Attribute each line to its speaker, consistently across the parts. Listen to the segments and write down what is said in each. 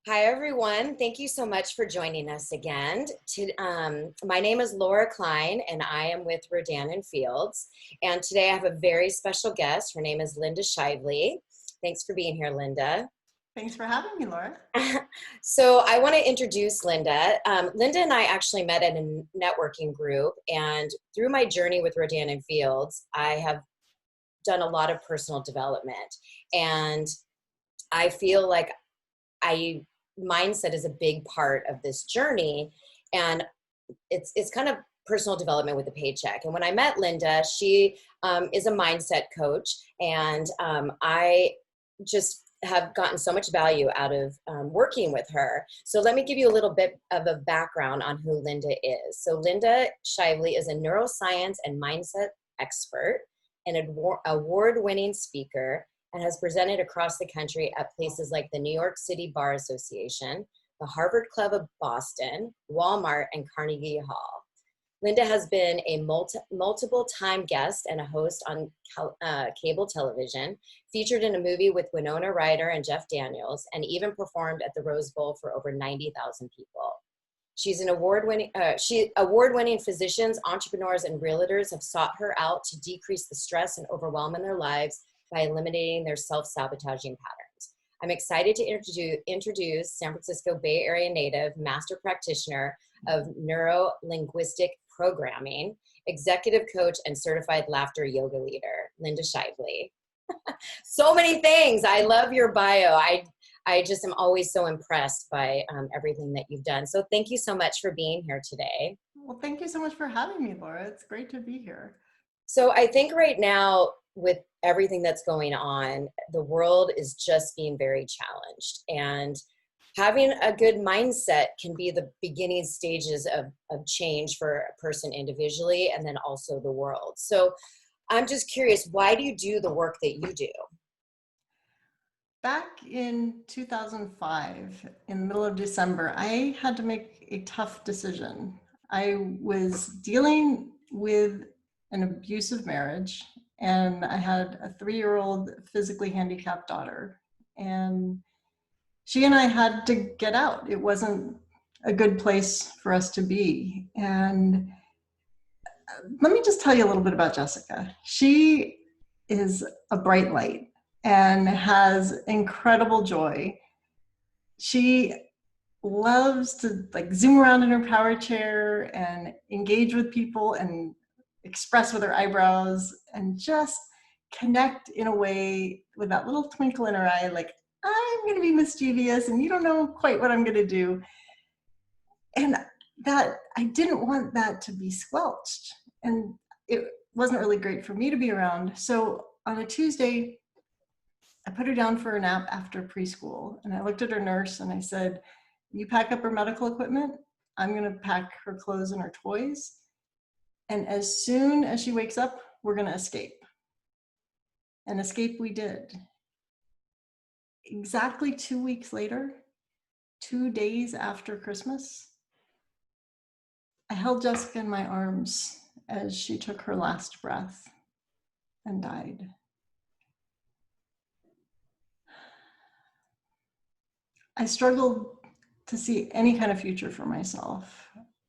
Speaker 1: Hi, everyone. Thank you so much for joining us again. My name is Laura Klein, and I am with Rodan and Fields. And today I have a very special guest. Her name is Linda Shively. Thanks for being here, Linda.
Speaker 2: Thanks for having me, Laura.
Speaker 1: So I want to introduce Linda. Linda and I actually met in a networking group, and through my journey with Rodan and Fields, I have done a lot of personal development. And I feel like I mindset is a big part of this journey, and it's kind of personal development with a paycheck. And when I met Linda, she is a mindset coach, and I just have gotten so much value out of working with her. So let me give you a little bit of a background on who Linda is. So Linda Shively is a neuroscience and mindset expert, an award-winning speaker, and has presented across the country at places like the New York City Bar Association, the Harvard Club of Boston, Walmart, and Carnegie Hall. Linda has been a multiple time guest and a host on cable television, featured in a movie with Winona Ryder and Jeff Daniels, and even performed at the Rose Bowl for over 90,000 people. She's an award-winning physicians, entrepreneurs, and realtors have sought her out to decrease the stress and overwhelm in their lives by eliminating their self-sabotaging patterns. I'm excited to introduce San Francisco Bay Area native, master practitioner of neuro-linguistic programming, executive coach, and certified laughter yoga leader, Linda Shively. So many things. I love your bio. I just am always so impressed by everything that you've done. So thank you so much for being here today.
Speaker 2: Well, thank you so much for having me, Laura. It's great to be here.
Speaker 1: So I think right now, with everything that's going on, the world is just being very challenged. And having a good mindset can be the beginning stages of change for a person individually and then also the world. So I'm just curious, why do you do the work that you do?
Speaker 2: Back in 2005, in the middle of December, I had to make a tough decision. I was dealing with an abusive marriage, and I had a 3-year-old physically handicapped daughter. And she and I had to get out. It wasn't a good place for us to be. And let me just tell you a little bit about Jessica. She is a bright light and has incredible joy. She loves to zoom around in her power chair and engage with people and express with her eyebrows and just connect in a way with that little twinkle in her eye, like, I'm going to be mischievous and you don't know quite what I'm going to do. And that I didn't want that to be squelched. And it wasn't really great for me to be around. So on a Tuesday, I put her down for a nap after preschool. And I looked at her nurse and I said, you pack up her medical equipment. I'm going to pack her clothes and her toys. And as soon as she wakes up, we're going to escape. And escape we did. Exactly 2 weeks later, 2 days after Christmas, I held Jessica in my arms as she took her last breath and died. I struggled to see any kind of future for myself.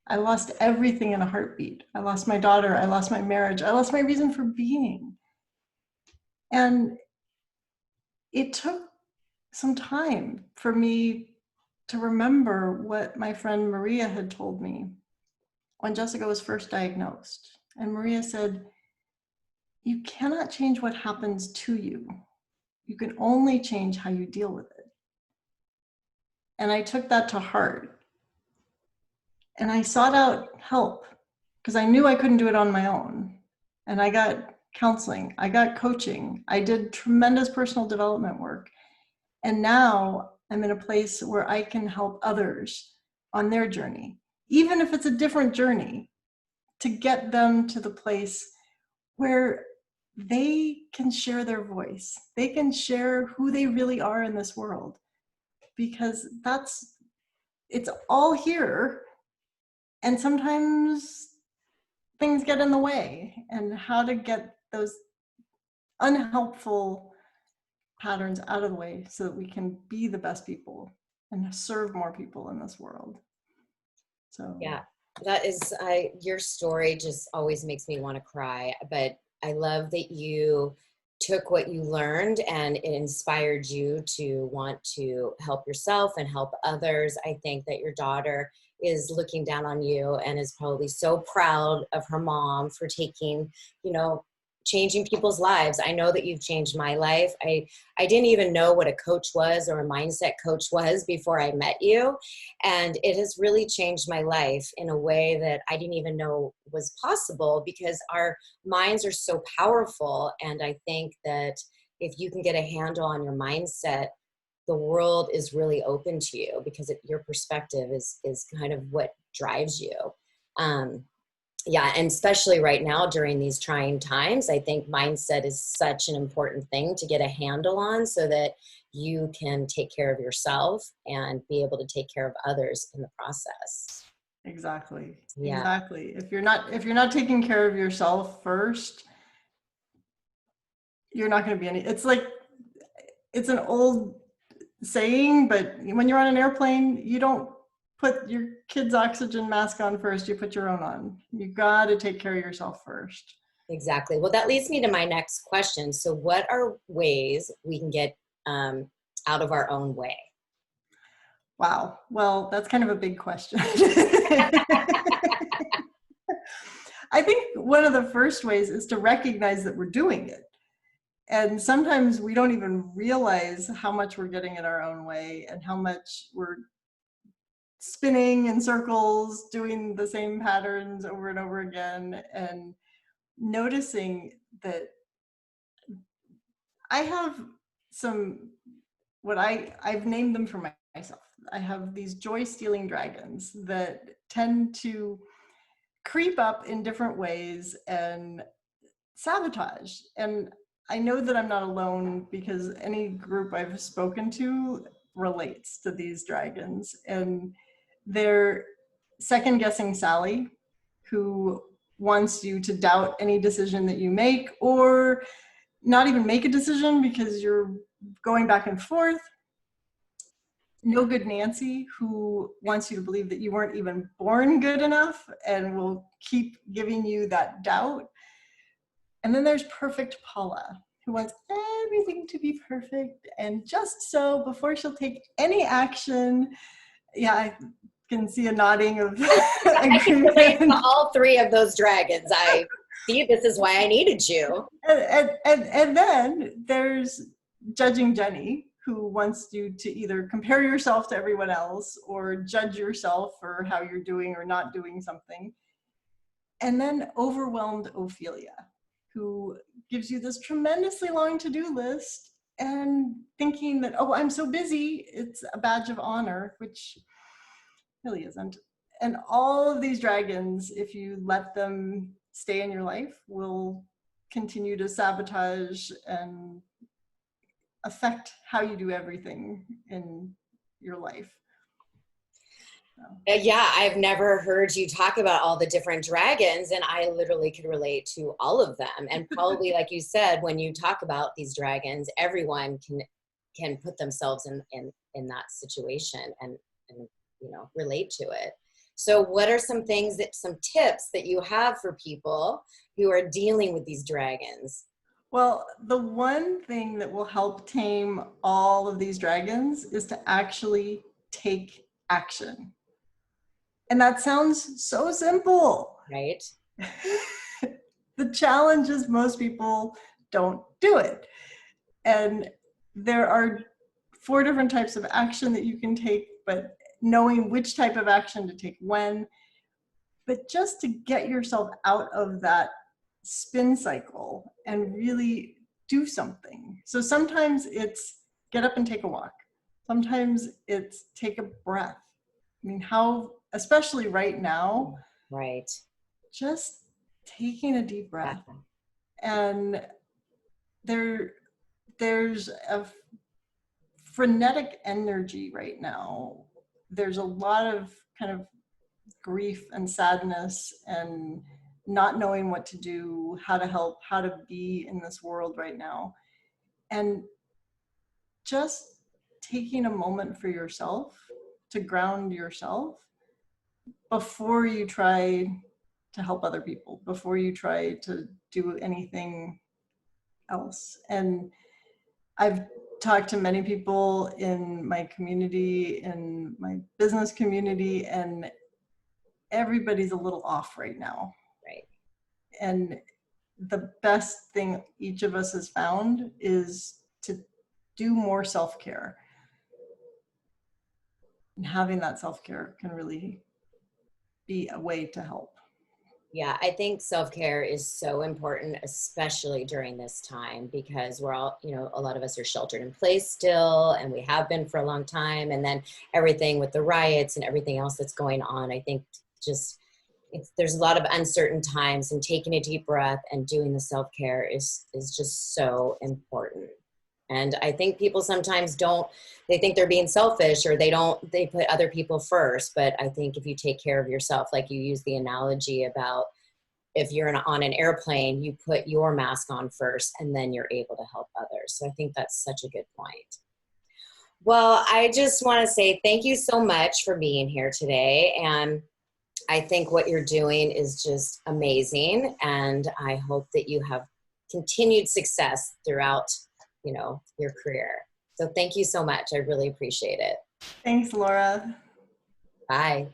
Speaker 2: I lost everything in a heartbeat. I lost my daughter. I lost my marriage. I lost my reason for being. And it took some time for me to remember what my friend Maria had told me when Jessica was first diagnosed. And Maria said, you cannot change what happens to you. You can only change how you deal with it. And I took that to heart. And I sought out help because I knew I couldn't do it on my own. And I got counseling, I got coaching, I did tremendous personal development work. And now I'm in a place where I can help others on their journey, even if it's a different journey, to get them to the place where they can share their voice. They can share who they really are in this world, because it's all here. And sometimes things get in the way, and how to get those unhelpful patterns out of the way so that we can be the best people and serve more people in this world. So
Speaker 1: Yeah, that is, your story just always makes me want to cry. But I love that you took what you learned and it inspired you to want to help yourself and help others. I think that your daughter is looking down on you and is probably so proud of her mom for taking, you know, changing people's lives. I know that you've changed my life. I didn't even know what a coach was or a mindset coach was before I met you. And it has really changed my life in a way that I didn't even know was possible, because our minds are so powerful. And I think that if you can get a handle on your mindset, the world is really open to you, because your perspective is kind of what drives you. Um, yeah, and especially right now during these trying times, I think mindset is such an important thing to get a handle on, so that you can take care of yourself and be able to take care of others in the process.
Speaker 2: exactly,
Speaker 1: Yeah,
Speaker 2: exactly. If you're not taking care of yourself first, you're not going to be any. It's like, it's an old saying, but when you're on an airplane, you don't put your kid's oxygen mask on first, you put your own on. You got to take care of yourself first.
Speaker 1: exactly. Well, that leads me to my next question. So, what are ways we can get out of our own way?
Speaker 2: Wow. Well, that's kind of a big question. I think one of the first ways is to recognize that we're doing it. And sometimes we don't even realize how much we're getting in our own way and how much we're spinning in circles, doing the same patterns over and over again, and noticing that I have some, what I've named them for myself. I have these joy stealing dragons that tend to creep up in different ways and sabotage. And I know that I'm not alone, because any group I've spoken to relates to these dragons. And they're second guessing Sally, who wants you to doubt any decision that you make, or not even make a decision because you're going back and forth. No good Nancy, who wants you to believe that you weren't even born good enough and will keep giving you that doubt. And then there's perfect Paula, who wants everything to be perfect. And just so, before she'll take any action, yeah, I can see a nodding of
Speaker 1: I can relate to
Speaker 2: agreement.
Speaker 1: all three of those dragons. I see, this is why I needed you.
Speaker 2: And then there's judging Jenny, who wants you to either compare yourself to everyone else or judge yourself for how you're doing or not doing something. And then overwhelmed Ophelia, who gives you this tremendously long to-do list and thinking that, oh, I'm so busy, it's a badge of honor, which really isn't. And all of these dragons, if you let them stay in your life, will continue to sabotage and affect how you do everything in your life. So.
Speaker 1: Yeah, I've never heard you talk about all the different dragons, and I literally could relate to all of them. And probably, like you said, when you talk about these dragons, everyone can put themselves in that situation and relate to it. So, what are some tips that you have for people who are dealing with these dragons?
Speaker 2: Well, the one thing that will help tame all of these dragons is to actually take action. And that sounds so simple.
Speaker 1: Right?
Speaker 2: The challenge is most people don't do it. And there are 4 different types of action that you can take, but knowing which type of action to take when, but just to get yourself out of that spin cycle and really do something. So sometimes it's get up and take a walk. Sometimes it's take a breath. I mean, how, especially right now,
Speaker 1: Right.
Speaker 2: just taking a deep
Speaker 1: Yeah.
Speaker 2: breath. And there's a frenetic energy right now. There's a lot of kind of grief and sadness and not knowing what to do, how to help, how to be in this world right now. And just taking a moment for yourself to ground yourself before you try to help other people, before you try to do anything else. And I've talked to many people in my community, in my business community, and everybody's a little off right now.
Speaker 1: Right.
Speaker 2: And the best thing each of us has found is to do more self-care. And having that self-care can really be a way to help.
Speaker 1: Yeah, I think self-care is so important, especially during this time, because we're all, a lot of us are sheltered in place still, and we have been for a long time. And then everything with the riots and everything else that's going on, I think just there's a lot of uncertain times, and taking a deep breath and doing the self-care is just so important. And I think people sometimes they think they're being selfish, or they put other people first. But I think if you take care of yourself, like you use the analogy about if you're on an airplane, you put your mask on first and then you're able to help others. So I think that's such a good point. Well, I just want to say thank you so much for being here today. And I think what you're doing is just amazing. And I hope that you have continued success throughout your career. So thank you so much. I really appreciate it.
Speaker 2: Thanks, Laura.
Speaker 1: Bye.